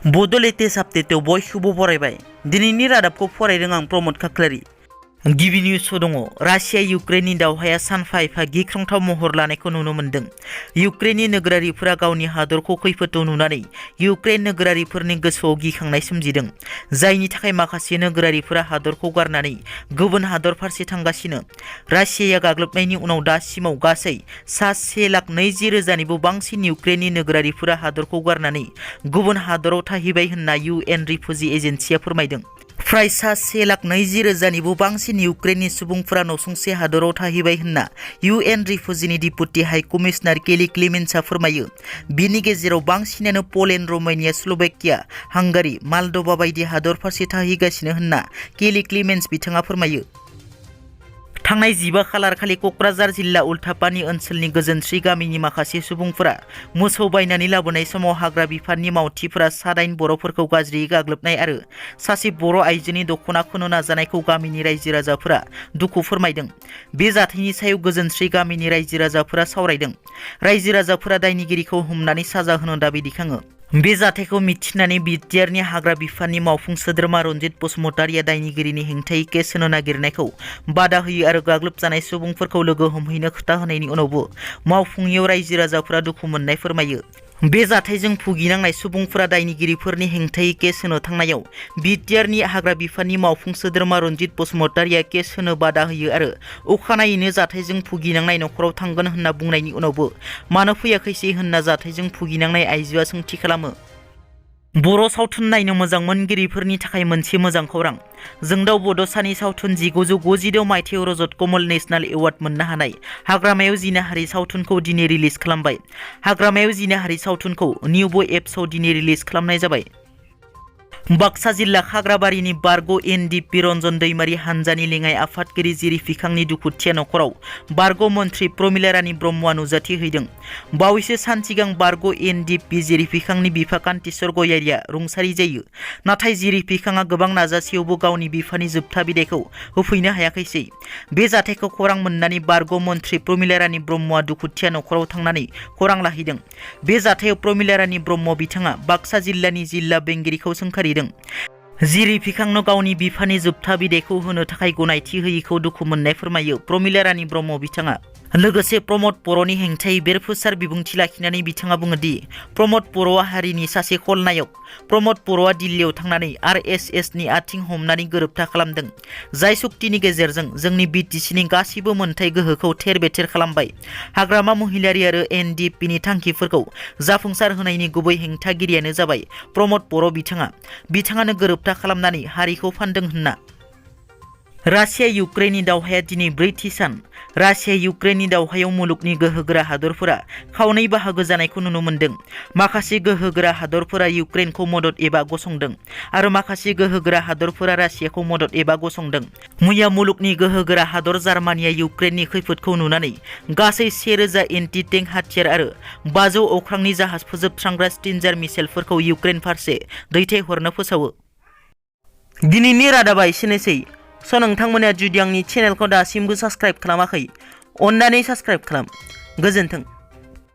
बडो लेटेस्ट आपडेटआव बयखौबो बरायबाय। दिनैनि रादाबखौ फरायदों आं प्रमद खाख्लारि। गिबि निउसआव दङ रासिया इउक्रेननि दावहाया सानफा एफा गिख्रंथाव महर लानायखौ नुनो मोन्दों। इउक्रेननि नोगोरारिफोरा गावनि हादरखौ खैफोदाव नुनानै इउक्रेन नोगोरारिफोरनि गोसोआव गिखांनाय सोमजिदों, जायनि थाखाय माखासे नोगोरारिफोरा हादरखौ गारनानै गुबुन हादर फारसे थांगासिनो। रासियाया गाग्लोबनायनि उनाव दासिमाव गासै सा 1,20,000निबो बांसिन इउक्रेननि नोगोरारिफोरा हादरखौ गारनानै गुबुन हादराव थाहैबाय होनना UN रिफुजि एजेन्सिया फोरमायदों। फ्राय सा 1,20,000निबो बांसिन इउक्रेननि सुबुंफोरा नसुंसे हादराव थाहैबाय होनना UN रिफुजिनि डिपुटि हाई कमिशनार केली क्लेमेन्सआ फोरमायो। बिनि गेजेराव बांसिनानो पलेन्ड, र'मानिया, स्ल'भाकिया, हांगारी, मालद'भा बायदि हादर फारसे थाहैगासिनो होनना केली क्लेमेन्स बिथाङा फोरमायो। थांनाय 15 खालार खालि क'क्राझार जिल्ला उल्थापानि ओनसोलनि गोजोनस्रि गामिनि माखासे सुबुंफोरा मोसौ बायनानै लाबोनाय समाव हाग्रा बिफाननि मावथिफोरा 7 बर'फोरखौ गाज्रियै गाग्लोबनाय आरो सासे बर' आइजोनि दख'ना खोनो नाजानायखौ गामिनि रायजो राजाफोरा दुखु फोरमायदों। बे जाथायनि सायाव गोजोनस्रि गामिनि रायजो राजाफोरा सावरायदों। रायजो राजाफोरा दायनिगिरिखौ हमनानै साजा होनो दाबि दैखाङो। बे जाथायखौ मिथिनानै बिटिआरनि हाग्रा बिफाननि मावफुं सोद्रोमा रन्जित बसुमतारिया दायनिगिरिनि हेंथायै केस होनो नागिरनायखौ बादा होयो आरो गाग्लोबजानाय सुबुंफोरखौ लोगो हमहैनो खोथा होनायनि उनावबो मावफुंयियाव रायजो राजाफोरा दुखु मोननाय फोरमायो। बे जाथायजों भुगिनांनाय सुबुंफोरा दायनिगिरिफोरनि हेंथायै केस होनो थांनायाव बिटिआरनि हाग्रा बिफाननि मावफुं सोद्रोमा रन्जित बसुमतारिया केस होनो बादा होयो आरो अखानायैनो जाथायजों भुगिनांनाय नखराव थांगोन होनना बुंनायनि उनावबो मानो फैयाखैसै होनना जाथायजों भुगिनांनाय आइजोआ सोंथि खालामो। बर' सावथुन नायनो मोजां मोनगिरिफोरनि थाखाय मोनसे मोजां खौरां। जोंदाव बड'सानि सावथुन 1996 मायथाइयाव रजत कमल नेशनेल एवार्ड मोननो हानाय हाग्रामायाव जिनाहारि सावथुनखौ दिनै रिलिज खालामबाय। हाग्रामायाव जिनाहारि सावथुनखौ निउबो एप्सआव दिनै रिलिज खालामनाय जाबाय। बाक्सा जिल्ला खाग्राबारिनि बारग' NDP रन्जन दैमारि हानजानि लेङाइ आफादगिरि जिरि फिखांनि दुखुथिया नखराव बारग' मन्थ्रि प्रमिला रानी ब्रह्मआ नुजाथि हैदों। बावैसो सान सिगां बारग' NDP जिरि फिखांनि बिफा कान्तिस्वर गयारिया रुंसारि जायो। नाथाय जिरि फिखांआ गोबां नाजासेयावबो गावनि बिफानि जोबथा बिदायखौ होफैनो हायाखैसै। बे जाथायखौ खौरां मोननानै बारग' मन्थ्रि प्रमिला रानी ब्रह्मआ दुखुथिया नखराव थांनानै खौरां लाहैदों। बे जाथायाव प्रमिला रानी ब्रह्म बिथाङा बाक्सा जिल्लानि जिल्ला बेंगिरिखौ सोंखारिदों। जिरि फिखांनो गावनि बिफानि जोबथा बिदायखौ होनो थाखाय गनायथि होयिखौ दुखु मोननाय फोरमायो प्रमिला रानी ब्रह्म बिथाङा। लोगोसे प्रमद बर'नि हेंथायै बेरफुसार बिबुंथि लाखिनानै बिथाङा बुङो दि प्रमद बर'आ हारिनि सासे खलनायक। प्रमद बर'आ दिल्लीयाव थांनानै RSS नि आथिं हमनानै गोरोबथा खालामदों, जाय सुक्तिनि गेजेरजों जोंनि BTC नि गासिबो मोनथाय गोहोखौ थेर बेथेर खालामबाय। हाग्रामा महिलारि आरो NDP नि थांखिफोरखौ जाफुंसार होनायनि गुबै हेंथागिरियानो जाबाय प्रमद बर' बिथाङानो गोरोबथा खालामनानै हारिखौ फानदों होनना। रासिया इउक्रेननि दावहाया दिनै 4थि सान। रासिया इउक्रेननि दावहायाव मुलुगनि गोहोगोरा हादरफोरा खावनै बाहागो जानायखौ नुनो मोन्दों। माखासे गोहोगोरा हादरफोरा इउक्रेनखौ मदद एबा गसंदों आरो माखासे गोहोगोरा हादरफोरा रासियाखौ मदद एबा गसंदों। मैया मुलुगनि गोहोगोरा हादर जार्मानिया इउक्रेननि खैफोदखौ नुनानै गासै 1000 एन्टि टेंक हाथियार आरो 500 अख्रांनि जाहाज फोजोबस्रांग्रा स्टिन्जार मिसाइलफोरखौ इउक्रेन फारसे दैथायहरनो फोसावो। दिनैनि रादाबा एसेनोसै। नोंथांमोना जुदि आंनि चेनेलखौ दासिमबो साबस्क्राइब खालामाखै, अन्नानै साबस्क्राइब खालाम। गोजोन्थों।